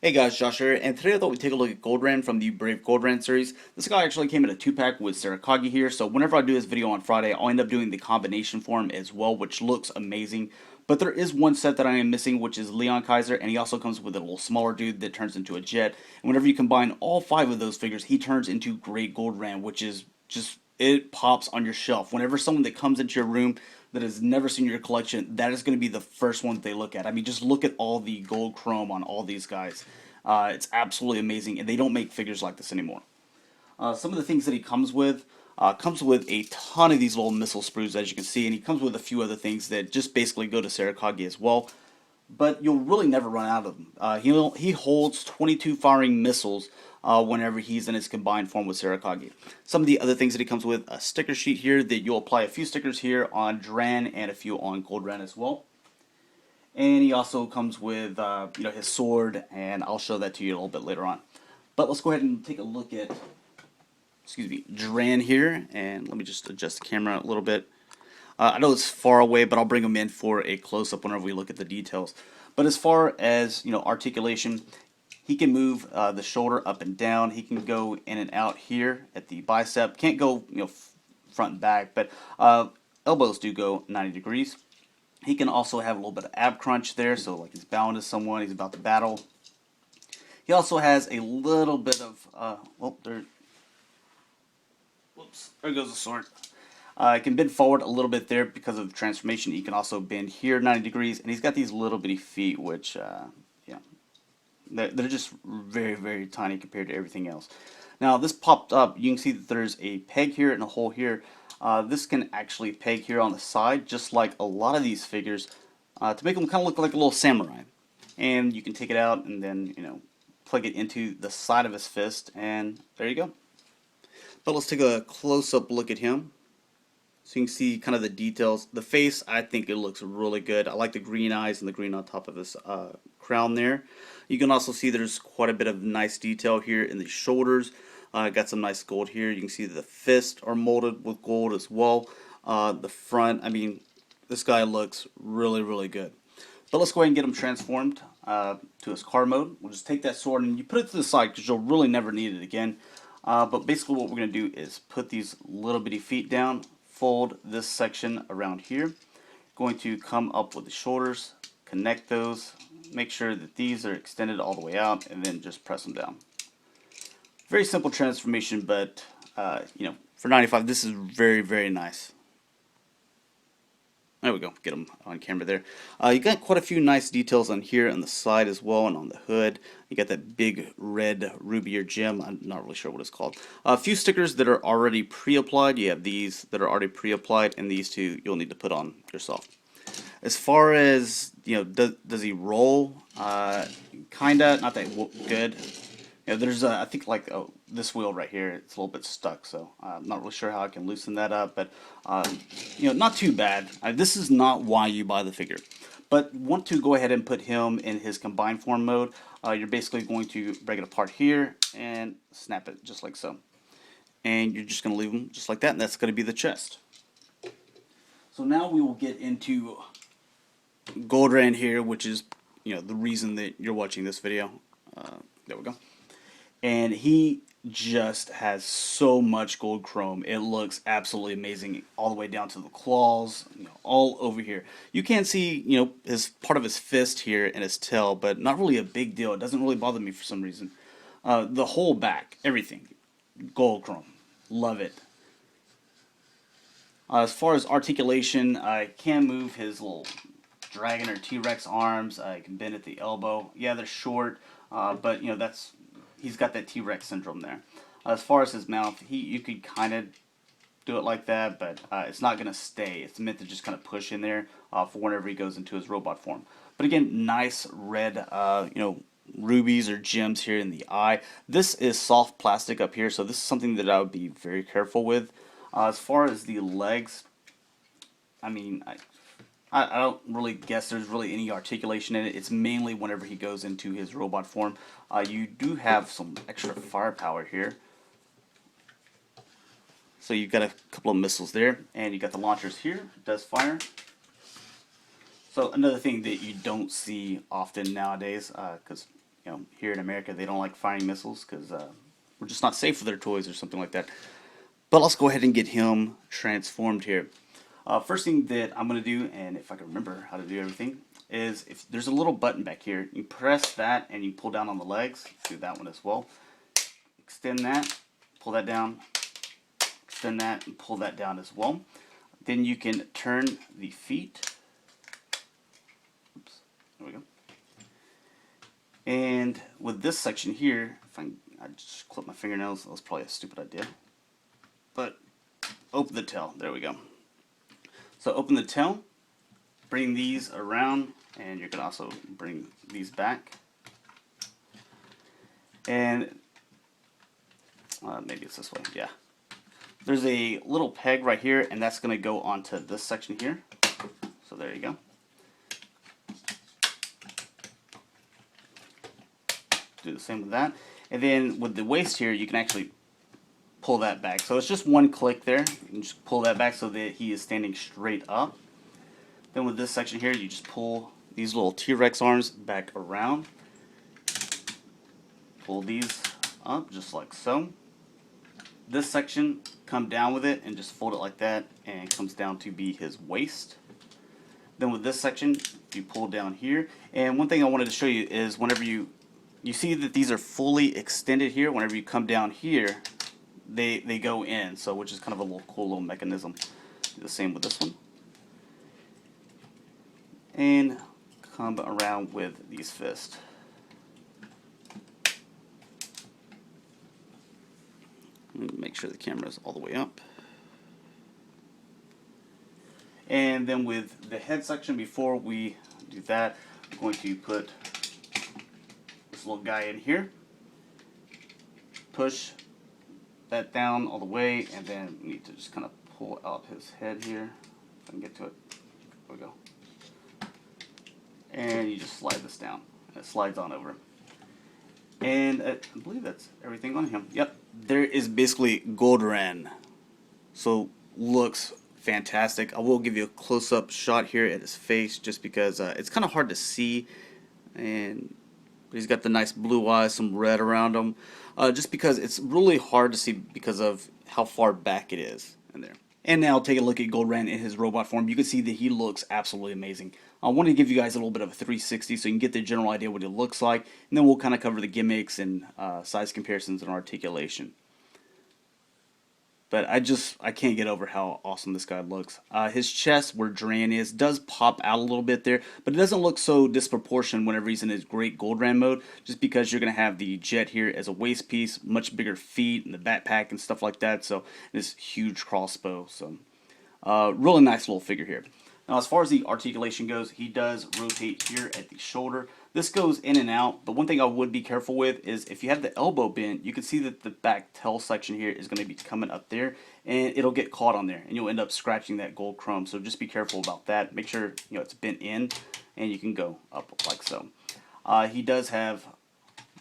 Hey guys, Josh here, and today I thought we'd take a look at Goldran from the Brave Goldran series. This guy actually came in a 2-pack with Sora-Kage here, so whenever I do this video on Friday, I'll end up doing the combination form as well, which looks amazing. But there is one set that I am missing, which is Leon Kaiser, and he also comes with a little smaller dude that turns into a jet. And whenever you combine all 5 of those figures, he turns into Great Goldran, which is just, it pops on your shelf. Whenever someone that comes into your room that has never seen your collection, that is going to be the first one that they look at. I mean, just look at all the gold chrome on all these guys. It's absolutely amazing, and they don't make figures like this anymore. Some of the things that he comes with a ton of these little missile sprues, as you can see, and he comes with a few other things that just basically go to Sora-Kage as well. But you'll really never run out of them. He holds 22 firing missiles whenever he's in his combined form with Sora-Kage. Some of the other things that he comes with, a sticker sheet here that you'll apply a few stickers here on Dran and a few on Goldran as well. And he also comes with his sword, and I'll show that to you a little bit later on. But let's go ahead and take a look at, Dran here, and let me just adjust the camera a little bit. I know it's far away, but I'll bring him in for a close-up whenever we look at the details. But as far as articulation, he can move the shoulder up and down. He can go in and out here at the bicep. Can't go front and back, but elbows do go 90 degrees. He can also have a little bit of ab crunch there, so like he's bowing to someone, he's about to battle. He also has a little bit of, there goes the sword. He can bend forward a little bit there because of transformation. He can also bend here 90 degrees, and he's got these little bitty feet, which, they're just very, very tiny compared to everything else. Now, this popped up. You can see that there's a peg here and a hole here. This can actually peg here on the side, just like a lot of these figures, to make them kind of look like a little samurai. And you can take it out and then, plug it into the side of his fist, and there you go. But let's take a close-up look at him. So you can see kind of the details. The face, I think it looks really good. I like the green eyes and the green on top of his crown there. You can also see there's quite a bit of nice detail here in the shoulders. Got some nice gold here. You can see the fists are molded with gold as well. The front, I mean, this guy looks really, really good. But let's go ahead and get him transformed to his car mode. We'll just take that sword and you put it to the side because you'll really never need it again. But basically what we're going to do is put these little bitty feet down, fold this section around here. Going to come up with the shoulders, connect those, make sure that these are extended all the way out, and then just press them down. Very simple transformation, but for 95, this is very, very nice. There we go, get them on camera there. You got quite a few nice details on here on the side as well, and on the hood. You got that big red ruby or gem. I'm not really sure what it's called. A few stickers that are already pre-applied. You have these that are already pre-applied, and these two you'll need to put on yourself. As far as does he roll? Kinda, not that good. There's I think like this wheel right here, it's a little bit stuck, so I'm not really sure how I can loosen that up, but not too bad. This is not why you buy the figure, but want to go ahead and put him in his combined form mode. You're basically going to break it apart here and snap it just like so, and you're just going to leave him just like that, and that's going to be the chest. So now we will get into Goldran here, which is the reason that you're watching this video. There we go. And he just has so much gold chrome. It looks absolutely amazing, all the way down to the claws, all over here. You can see, his part of his fist here and his tail, but not really a big deal. It doesn't really bother me for some reason. The whole back, everything, gold chrome. Love it. As far as articulation, I can move his little dragon or T-Rex arms. I can bend at the elbow. Yeah, they're short, but he's got that T-Rex syndrome there. As far as his mouth, you could kind of do it like that, but it's not going to stay. It's meant to just kind of push in there for whenever he goes into his robot form. But again, nice red, rubies or gems here in the eye. This is soft plastic up here, so this is something that I would be very careful with. As far as the legs, I mean, I don't really guess there's really any articulation in it. It's mainly whenever he goes into his robot form. You do have some extra firepower here. So you've got a couple of missiles there, and you got the launchers here. It does fire. So another thing that you don't see often nowadays, because here in America they don't like firing missiles because we're just not safe for their toys or something like that. But let's go ahead and get him transformed here. First thing that I'm going to do, and if I can remember how to do everything, is if there's a little button back here, you press that and you pull down on the legs. Do that one as well. Extend that, pull that down, extend that, and pull that down as well. Then you can turn the feet. Oops, there we go. And with this section here, if I just clip my fingernails, that was probably a stupid idea. But open the tail, there we go. So open the tail, bring these around, and you can also bring these back. And maybe it's this way, yeah. There's a little peg right here, and that's going to go onto this section here. So there you go. Do the same with that. And then with the waist here, you can actually pull that back. So it's just one click there. You can just pull that back so that he is standing straight up. Then with this section here, you just pull these little T-Rex arms back around. Pull these up just like so. This section, come down with it and just fold it like that, and it comes down to be his waist. Then with this section, you pull down here. And one thing I wanted to show you is whenever you see that these are fully extended here, whenever you come down here, they go in, so which is kind of a little cool little mechanism. Do the same with this one. And come around with these fists. Make sure the camera is all the way up. And then with the head section, before we do that, I'm going to put this little guy in here. Push that down all the way, and then we need to just kind of pull out his head here. If I can get to it. There we go. And you just slide this down, and it slides on over. And I believe that's everything on him. Yep, there is basically Goldran. So looks fantastic. I will give you a close-up shot here at his face, just because it's kind of hard to see, and he's got the nice blue eyes, some red around him. Just because it's really hard to see because of how far back it is in there. And now take a look at Goldran in his robot form. You can see that he looks absolutely amazing. I want to give you guys a little bit of a 360 so you can get the general idea what it looks like, and then we'll kind of cover the gimmicks and size comparisons and articulation. But I can't get over how awesome this guy looks. His chest, where Dran is, does pop out a little bit there, but it doesn't look so disproportionate whenever he's in his great Goldran mode, just because you're going to have the jet here as a waist piece, much bigger feet, and the backpack and stuff like that, so this huge crossbow. So really nice little figure here. Now, as far as the articulation goes, he does rotate here at the shoulder. This goes in and out, but one thing I would be careful with is if you have the elbow bent, you can see that the back tail section here is going to be coming up there, and it'll get caught on there, and you'll end up scratching that gold chrome. So just be careful about that. Make sure it's bent in, and you can go up like so. He does have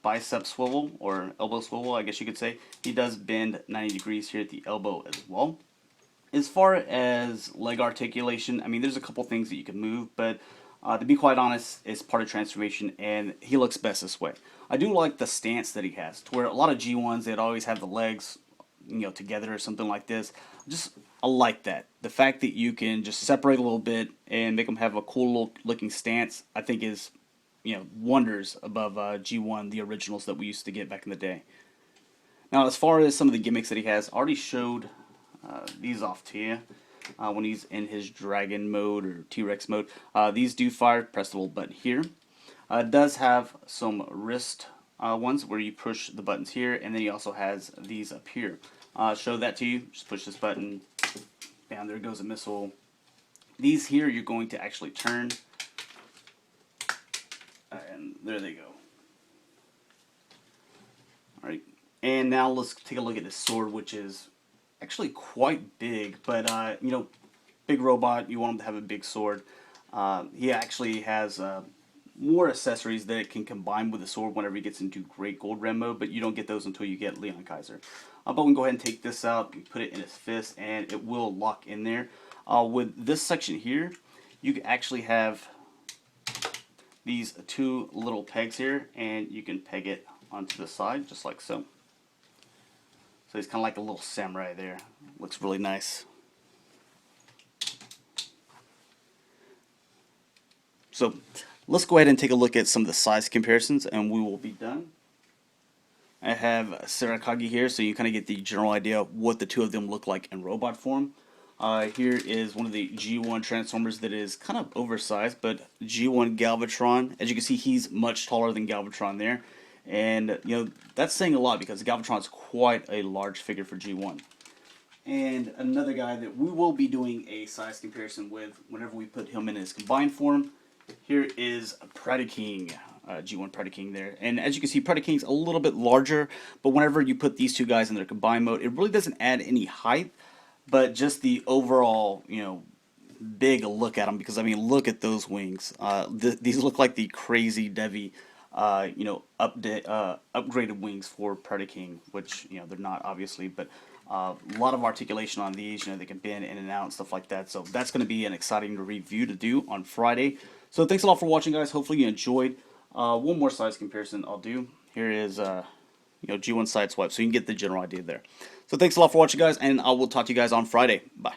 bicep swivel, or elbow swivel, I guess you could say. He does bend 90 degrees here at the elbow as well. As far as leg articulation, I mean, there's a couple things that you can move, but to be quite honest, it's part of transformation, and he looks best this way. I do like the stance that he has, to where a lot of G1s, they'd always have the legs, together or something like this. I like that. The fact that you can just separate a little bit and make them have a cool looking stance, I think is, wonders above G1, the originals that we used to get back in the day. Now, as far as some of the gimmicks that he has, I already showed these off to you when he's in his dragon mode or T-Rex mode. These do fire. Press the little button here. It does have some wrist ones where you push the buttons here, and then he also has these up here. Show that to you. Just push this button. Bam, there goes a missile. These here you're going to actually turn, and there they go. Alright, and now let's take a look at this sword, which is actually quite big, but big robot, you want him to have a big sword. He actually has more accessories that it can combine with the sword whenever he gets into great Goldran mode, but you don't get those until you get Leon Kaiser. But we can go ahead and take this out, and put it in his fist, and it will lock in there. With this section here, you can actually have these two little pegs here, and you can peg it onto the side just like so. So he's kind of like a little samurai there. Looks really nice. So let's go ahead and take a look at some of the size comparisons, and we will be done. I have Sora-Kage here, so you kind of get the general idea of what the two of them look like in robot form. Here is one of the G1 Transformers that is kind of oversized, but G1 Galvatron. As you can see, he's much taller than Galvatron there. And, you know, that's saying a lot because Galvatron is quite a large figure for G1. And another guy that we will be doing a size comparison with whenever we put him in his combined form. Here is Predaking, G1 Predaking there. And as you can see, Predaking's a little bit larger, but whenever you put these two guys in their combined mode, it really doesn't add any height, but just the overall, you know, big look at them, because I mean, look at those wings. These look like the crazy Devi, you know, upgraded wings for Predaking, which, you know, they're not obviously, but a lot of articulation on these. You know, they can bend in and out and stuff like that. So that's going to be an exciting review to do on Friday. So thanks a lot for watching, guys. Hopefully you enjoyed. One more size comparison I'll do. Here is, you know, G1 side swipe, so you can get the general idea there. So thanks a lot for watching, guys, and I will talk to you guys on Friday. Bye.